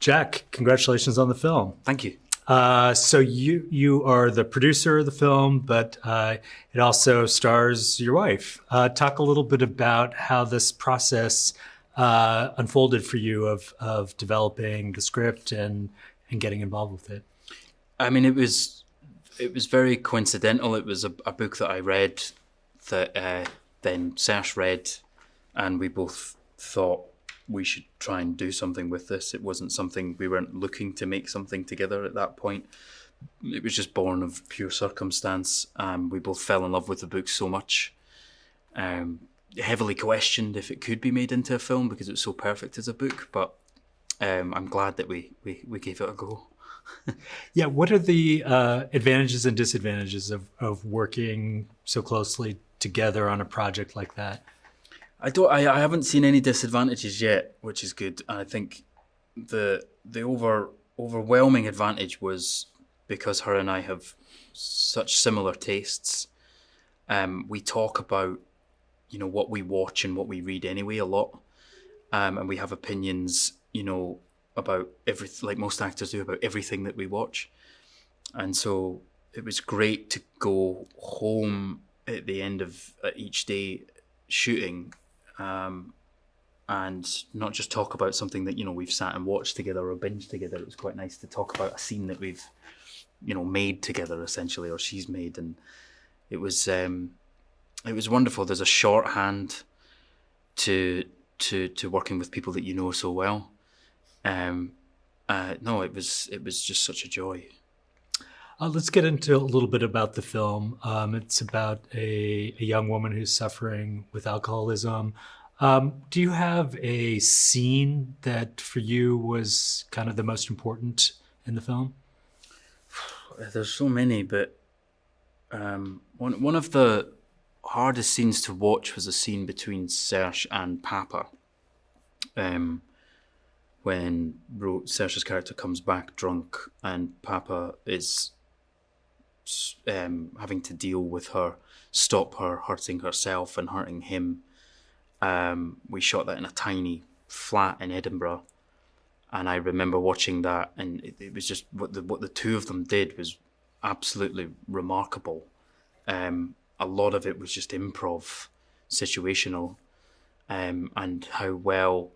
Jack, congratulations on the film. Thank you. So you are the producer of the film, but it also stars your wife. Talk a little bit about how this process unfolded for you of developing the script and getting involved with it. I mean, it was very coincidental. It was a book that I read that then Saoirse read, and we both thought we should try and do something with this. It wasn't something, we weren't looking to make something together at that point. It was just born of pure circumstance. We both fell in love with the book so much. Heavily questioned if it could be made into a film because it was so perfect as a book, but I'm glad that we gave it a go. Yeah, what are the advantages and disadvantages of working so closely together on a project like that? I haven't seen any disadvantages yet, which is good. And I think the overwhelming advantage was because her and I have such similar tastes. We talk about, what we watch and what we read anyway a lot. And we have opinions, about everything, like most actors do, about everything that we watch. And so it was great to go home at the end of each day shooting, and not just talk about something that we've sat and watched together or binged together. It was quite nice to talk about a scene that we've made together essentially, or she's made, and it was wonderful. There's a shorthand to working with people that you know so well. No, it was just such a joy. Let's get into a little bit about the film. It's about a young woman who's suffering with alcoholism. Do you have a scene that for you was kind of the most important in the film? There's so many, but one of the hardest scenes to watch was a scene between Saoirse and Papa. When Saoirse's character comes back drunk and Papa is having to deal with her, stop her hurting herself and hurting him. We shot that in a tiny flat in Edinburgh, and I remember watching that, and it was just what the two of them did was absolutely remarkable. A lot of it was just improv, situational, and how well,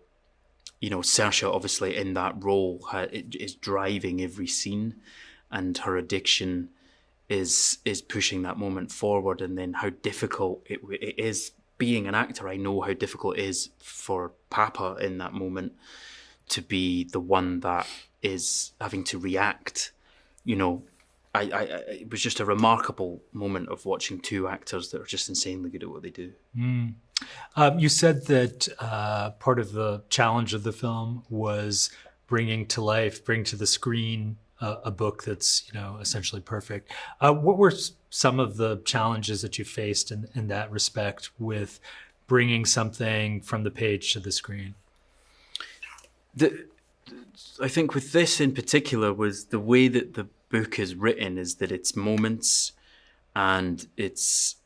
Saoirse obviously in that role is driving every scene, and her addiction is pushing that moment forward, and then how difficult it is being an actor. I know how difficult it is for Papa in that moment to be the one that is having to react. It was just a remarkable moment of watching two actors that are just insanely good at what they do. You said that part of the challenge of the film was bringing to the screen a book that's essentially perfect. What were some of the challenges that you faced in that respect with bringing something from the page to the screen? I think with this in particular was the way that the book is written is that it's moments, and it's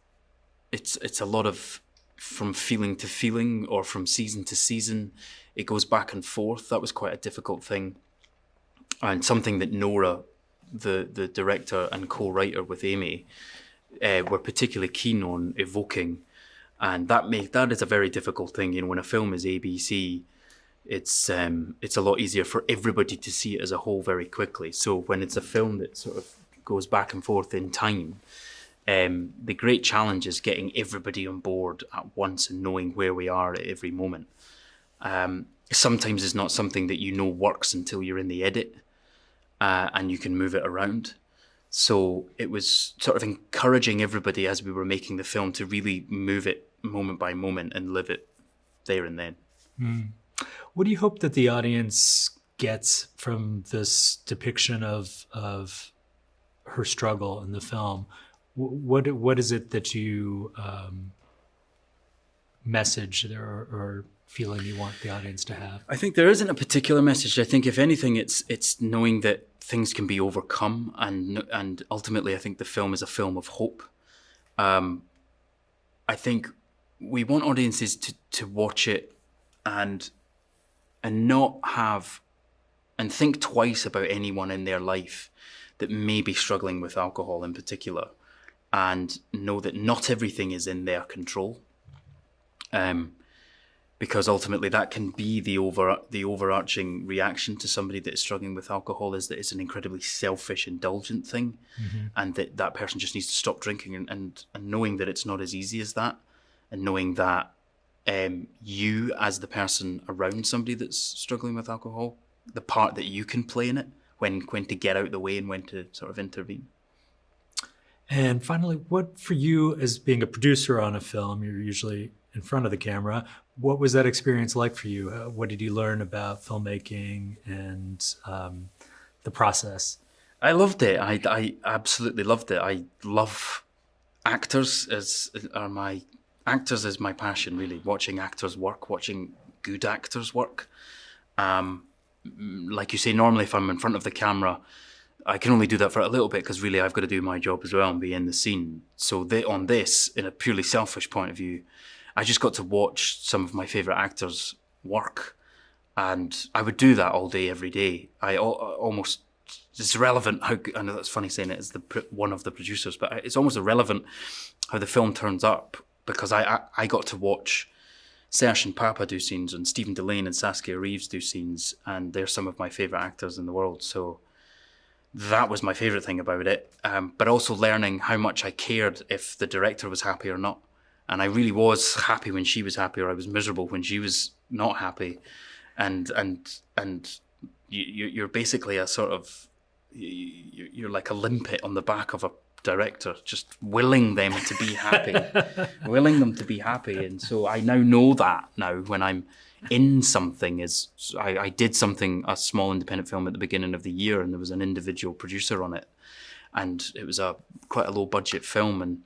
a lot of from feeling to feeling or from season to season. It goes back and forth. That was quite a difficult thing. And something that Nora, the director and co-writer with Amy, were particularly keen on evoking. And that is a very difficult thing. When a film is ABC, it's a lot easier for everybody to see it as a whole very quickly. So when it's a film that sort of goes back and forth in time, the great challenge is getting everybody on board at once and knowing where we are at every moment. Sometimes it's not something that works until you're in the edit. And you can move it around. So it was sort of encouraging everybody as we were making the film to really move it moment by moment and live it there and then. What do you hope that the audience gets from this depiction of her struggle in the film? What is it that you message or feeling you want the audience to have? I think there isn't a particular message. I think if anything, it's knowing that things can be overcome, and ultimately I think the film is a film of hope. I think we want audiences to watch it and not have and think twice about anyone in their life that may be struggling with alcohol in particular, and know that not everything is in their control. Because ultimately that can be the overarching reaction to somebody that is struggling with alcohol, is that it's an incredibly selfish, indulgent thing, and that person just needs to stop drinking, and knowing that it's not as easy as that, and knowing that you, as the person around somebody that's struggling with alcohol, the part that you can play in it, when to get out the way and when to sort of intervene. And finally, what for you, as being a producer on a film, you're usually in front of the camera, what was that experience like for you? What did you learn about filmmaking and the process? I loved it. I absolutely loved it. I love actors as my passion, really. Watching actors work, watching good actors work. Like you say, normally if I'm in front of the camera, I can only do that for a little bit, because really I've got to do my job as well and be in the scene. So on this, in a purely selfish point of view, I just got to watch some of my favourite actors work, and I would do that all day, every day. It's irrelevant how, I know that's funny saying it as one of the producers, but it's almost irrelevant how the film turns up, because I got to watch Saoirse and Papa do scenes, and Stephen Delane and Saskia Reeves do scenes, and they're some of my favourite actors in the world. So that was my favourite thing about it, but also learning how much I cared if the director was happy or not. And I really was happy when she was happy, or I was miserable when she was not happy. And you're basically a sort of, you're like a limpet on the back of a director, just willing them to be happy, willing them to be happy. And so I now know that now when I'm in something, I did a small independent film at the beginning of the year, and there was an individual producer on it, and it was quite a low budget film, and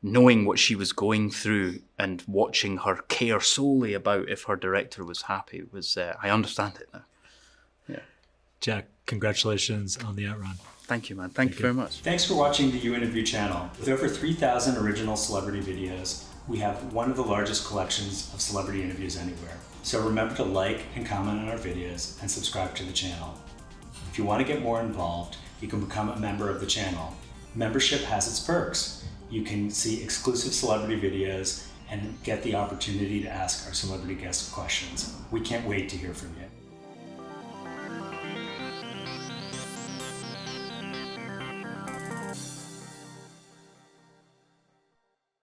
knowing what she was going through and watching her care solely about if her director was happy was, I understand it now. Yeah. Jack, congratulations on the Outrun. Thank you, man. Thank you very much. Thanks for watching the uInterview channel. With over 3,000 original celebrity videos, we have one of the largest collections of celebrity interviews anywhere. So remember to like and comment on our videos and subscribe to the channel. If you want to get more involved, you can become a member of the channel. Membership has its perks. You can see exclusive celebrity videos and get the opportunity to ask our celebrity guests questions. We can't wait to hear from you.